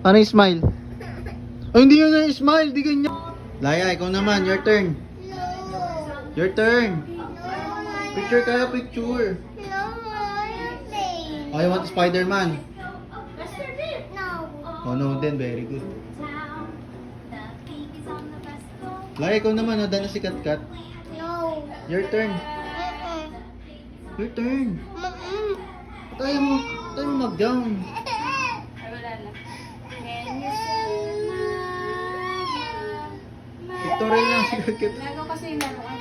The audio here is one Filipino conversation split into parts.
Paano yung smile? Ay, hindi yun na smile, di ganyan. Laya, ikaw naman, your turn. Your turn. Picture kayo, picture. Oh, you want Spider-Man? Oh, no, then very good. Laya, ikaw naman, oh, dahil na si Kat-Kat. Your turn. Your turn. Tayo mo mag-down. Tutorial lang si Kat-Kat. Nago kasi yung laruan.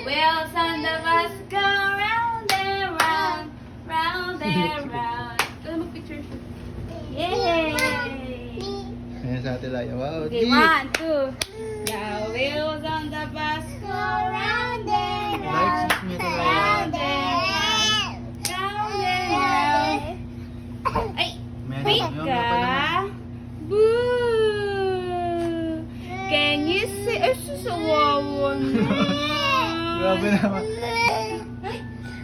Wheels on the bus go round and round, round and round. Ito mag-picture siya. Yay! Ayan sa atin, Laya. Wow, Okay, 1, 2. The wheels on the bus go round and round, Lights niya talaga. round and round, round and round. Ay! Wait ka! Boo! Can you see? Ay, susawawan mo. Grabe naman.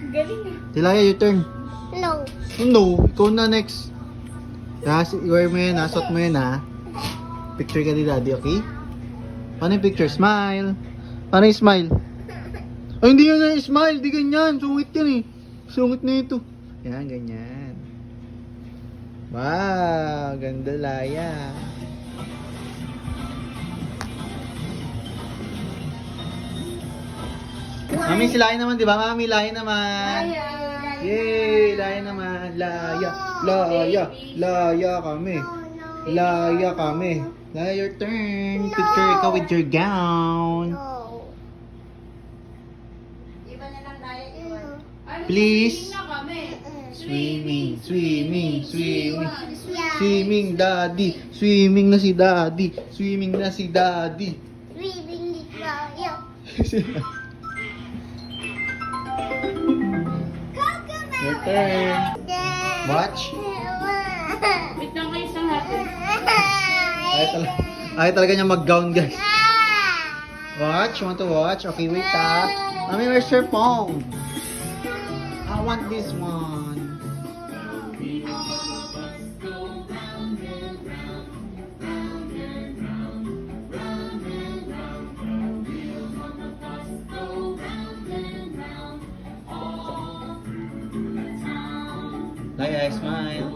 Galing ah. Si Laya, your turn. No. Oh, no, ikaw na next. I-wear mo yun, suot mo yun, ha. Picture ka ni Daddy, okay? Paano yung picture? Smile. Paano yung smile? Ay, hindi yun na yung smile, di ganyan. Sungit yan eh. Sungit na ito. Yan, ganyan. Wow, ganda, Laya. Mami, si Laya naman, di ba? Mami, Laya naman. Yay! Laya naman. Laya. Laya. Laya kami. Laya kami. Laya, your turn. Picture ka with your gown. Iba na lang tayo, iwan. Please. Na kami. Swimming, swimming, swimming. Swimming, daddy. Swimming na si daddy. Swimming na si daddy. Your turn. Watch. Wait lang kayo isang natin. Ayaw talaga niya mag-gown, guys. Watch? Want to watch? Okay, wait ha. Mami, where's your phone? I want this one. Laya, smile.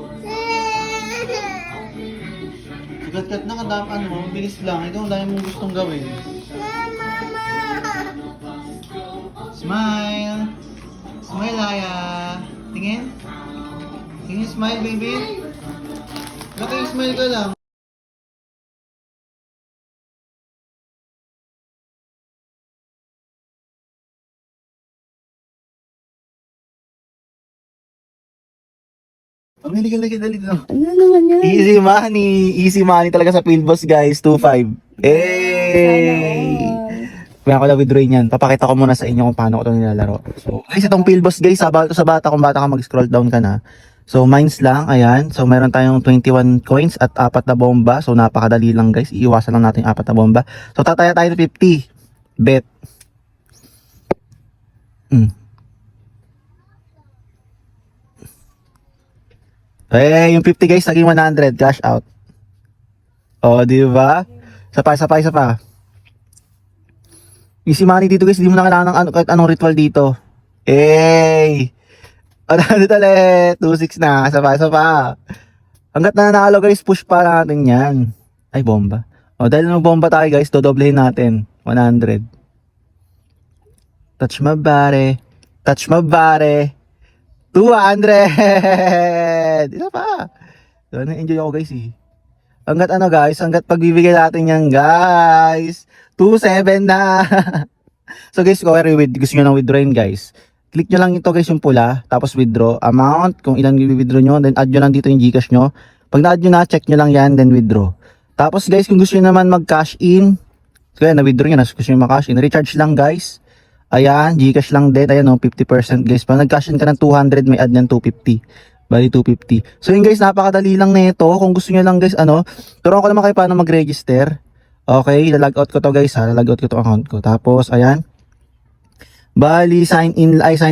Kat-kat na kadaan mo, bilis lang. Ito ang dami mong gustong gawin. Smile! Smile, Laya! Tingin? Tingin, smile, baby! Bakit smile ka lang? Pamili ka lagi dali dito. Ano naman yan? Easy money talaga sa Philboss, guys. 2.5. Hey! Kaya ako na withdraw niyan. Papakita ko muna sa inyo kung paano ko ito nilalaro. So, guys, itong Philboss, guys, sabal to sa bata. Kung bata ka mag-scroll down ka na. So, mines lang. Ayan. So, meron tayong 21 coins at 4 na bomba. So, napakadali lang, guys. Iiwasan lang natin yung 4 na bomba. So, tataya tayo ng 50. Bet. Eh, yung 50 guys, naging 100, cash out. Oh, di ba? Isa pa. Easy money dito guys, hindi mo na kailangan ng kahit anong ritual dito. Eh, ano ulit, 2-6 na, isa pa. Hanggat na nanalo guys, push pa natin yan. Ay, bomba. Oh, dahil nang bomba tayo guys, dodoblehin natin, 100. Touch my body. 200! Isa pa. So, na-enjoy ako guys eh. Hanggat pagbibigay natin yan guys. 27 na. So guys, kung gusto nyo ng withdrawin guys, click nyo lang ito guys yung pula, tapos withdraw amount, kung ilan i-withdraw nyo, then add nyo lang dito yung Gcash nyo. Pag na-add nyo na, check nyo lang yan, then withdraw. Tapos guys, kung gusto nyo naman mag-cash in, kaya na-withdraw nyo na, gusto nyo mag-cash in, recharge lang guys. Ayan, Gcash lang din. Ayan o, 50% guys. Pag nag-cash in ka ng 200, may add nyan 250. Bali 250. So yun guys, napakadali lang nito. Kung gusto nyo lang guys, turuan ko naman kayo paano mag-register. Okay, lalog out ko to guys ha. Lalog out ko to account ko. Tapos, ayan. Bali, sign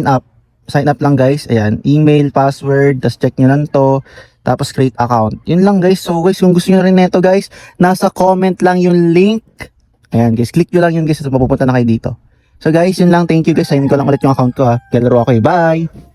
up. Sign up lang guys. Ayan, email, password. Tapos check nyo lang to. Tapos create account. Yun lang guys. So guys, kung gusto nyo rin neto guys, nasa comment lang yung link. Ayan guys, click nyo lang yun guys at mapupunta na kayo dito. So guys, yun lang. Thank you guys. Sign ko lang ulit yung account ko ha. Galaro ako eh. Bye!